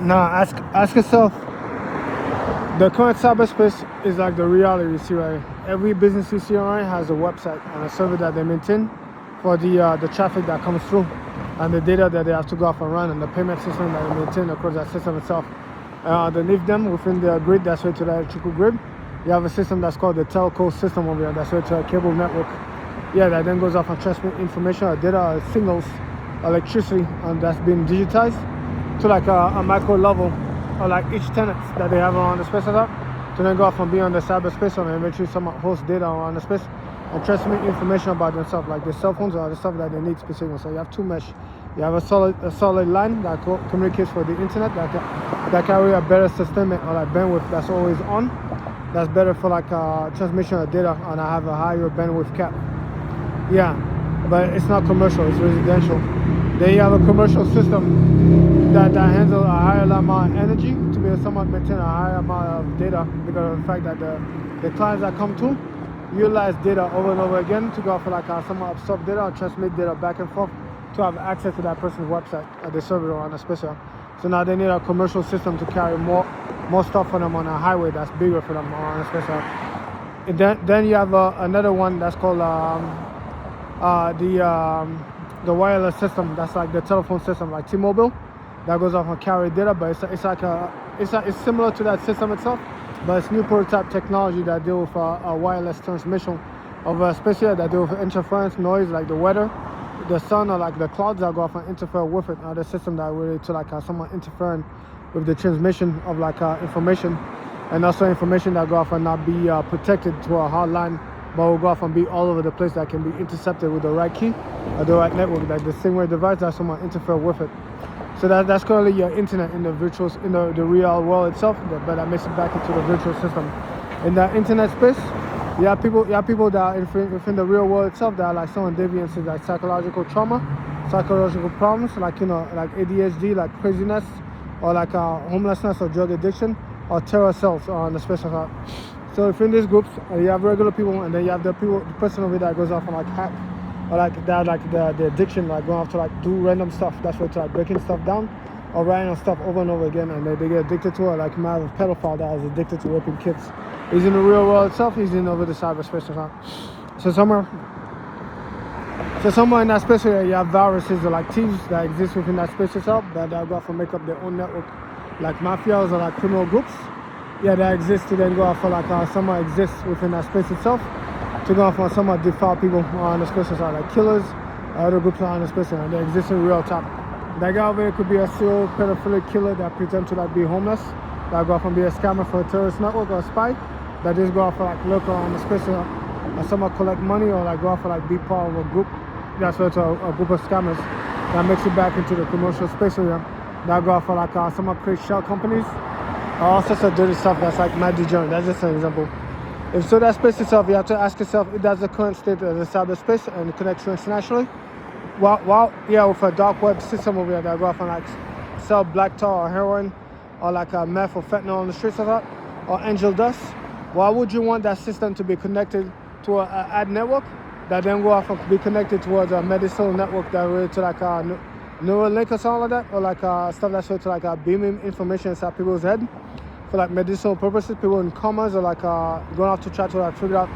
Now ask yourself, the current cyberspace is like the reality you see right. Every business you see online has a website and a server that they maintain for the traffic that comes through and the data that they have to go off and run and the payment system that they maintain across that system itself. Underneath them, within the grid that's related to the electrical grid, you have a system that's called the telco system over here that's related to a cable network. Yeah, that then goes off and transmit information or data or signals, electricity, and that's been digitized to like a micro level, or like each tenant that they have around the space setup, to then go off and be on the cyberspace and eventually someone host data around the space and transmit information about themselves, like their cell phones or the stuff that they need specifically. So you have two mesh. You have a solid line that communicates for the internet that carry a better sustainment or like bandwidth that's always on. That's better for like transmission of data, and I have a higher bandwidth cap. Yeah, but it's not commercial, it's residential. Then you have a commercial system that handles a higher amount of energy to be somewhat maintain a higher amount of data because of the fact that the clients that come to utilize data over and over again to go for like somewhat absorb data or transmit data back and forth to have access to that person's website at the server on a special. So now they need a commercial system to carry more stuff for them on a highway that's bigger for them on a special. And then you have another one that's called the wireless system. That's like the telephone system, like T-Mobile, that goes off and carry data. But it's similar to that system itself, but it's new prototype technology that deal with a wireless transmission of a species that deal with interference noise, like the weather, the sun, or like the clouds that go off and interfere with it. The system that relate to like someone interfering with the transmission of like information, and also information that go off and not be protected to a hotline, but will go off and be all over the place that can be intercepted with the right key or the right network, like the same way device that someone interfere with it. So that's currently your internet in the virtual, in the real world itself, but that makes it back into the virtual system. In that internet space, you have people that are within the real world itself that are like someone deviances, like psychological trauma, psychological problems, like like ADHD, like craziness, or like homelessness or drug addiction, or terror cells on the special side. So within these groups, you have regular people, and then you have the person over there that goes off and like hack, or like that, like the addiction, like going off to like do random stuff. That's what like breaking stuff down, or writing stuff over and over again, and they get addicted to it. Like you might have a pedophile that is addicted to raping kids. He's in the real world itself. He's in over the cyberspace or something. So somewhere in that space area, you have viruses or like thieves that exist within that space itself that go off and make up their own network, like mafias or like criminal groups. Yeah, that exist to then go off for like someone exists within that space itself to go off on someone defile people on the space side, like killers, other groups on the space, and they exist in real time. That guy over there could be a serial pedophilic killer that pretend to like be homeless, that go off and be a scammer for a terrorist network or a spy, that just go off for like local on the space and someone collect money or like go off for like be part of a group. That's what a group of scammers that makes it back into the commercial space area. That go off for like someone create shell companies. All sorts of dirty stuff that's like mad degenerate. That's just an example. If so, that space itself, you have to ask yourself, does the current state of the cyberspace and connect internationally? Yeah, with a dark web system over here that go off and like sell black tar or heroin or like meth or fentanyl on the streets of that, or angel dust, why would you want that system to be connected to an ad network that then go off and be connected towards a medicinal network that related to like Neuralink or something like that, or like stuff that's related to like beaming information inside people's head for like medicinal purposes? People in comas or like going off to try to like figure out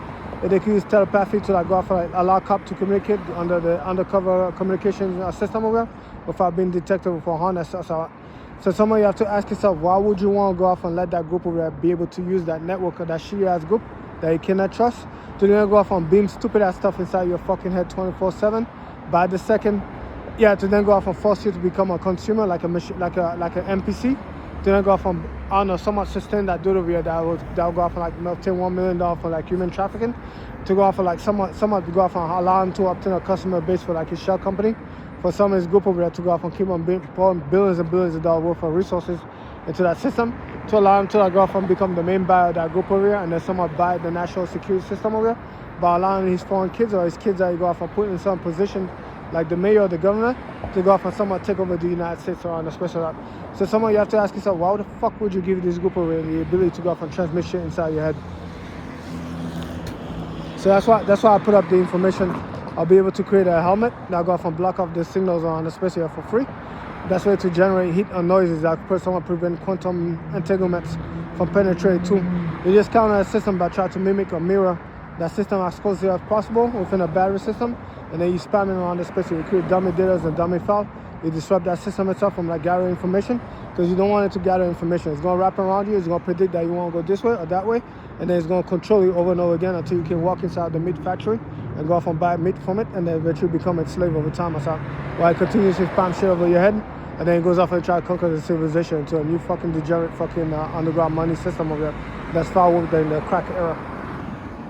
if they can use telepathy to like go off and like allow cop to communicate under the undercover communication system over there without being detected for harness. So someone you have to ask yourself, why would you want to go off and let that group over there be able to use that network or that shitty ass group that you cannot trust to then go off and beam stupid ass stuff inside your fucking head 24/7 by the second? Yeah, to then go off and force you to become a consumer, like a machine, like an NPC. To then go off and, I don't know, somewhat sustain that dude over here that will go off and like obtain $1 million for like human trafficking. To go off and like someone to go off and allow him to obtain a customer base for like his shell company. For some of his group over there to go off and keep on pouring billions and billions of dollars worth of resources into that system to allow him to like go off and become the main buyer of that group over here, and then somewhat buy the national security system over here by allowing his foreign kids or his kids that he go off and put in some position like the mayor of the government to go off and somewhat take over the United States or on a special. So someone you have to ask yourself, why the fuck would you give this group over the ability to go off and transmit shit inside your head? So that's why I put up the information. I'll be able to create a helmet that'll go off and block off the signals on the space here for free. That's way to generate heat and noises that could somewhat prevent quantum entanglements from penetrating too. You just counter a system by trying to mimic or mirror that system as closely as possible within a battery system, and then you spam it around the space. You create dummy data and dummy file. You disrupt that system itself from like gathering information, because you don't want it to gather information. It's going to wrap around you. It's going to predict that you want to go this way or that way, and then it's going to control you over and over again until you can walk inside the meat factory and go off and buy meat from it, and then eventually become its slave over time or something. While it continues to spam shit over your head, and then it goes off and try to conquer the civilization into a new fucking degenerate fucking underground money system over there that's far older than the crack era.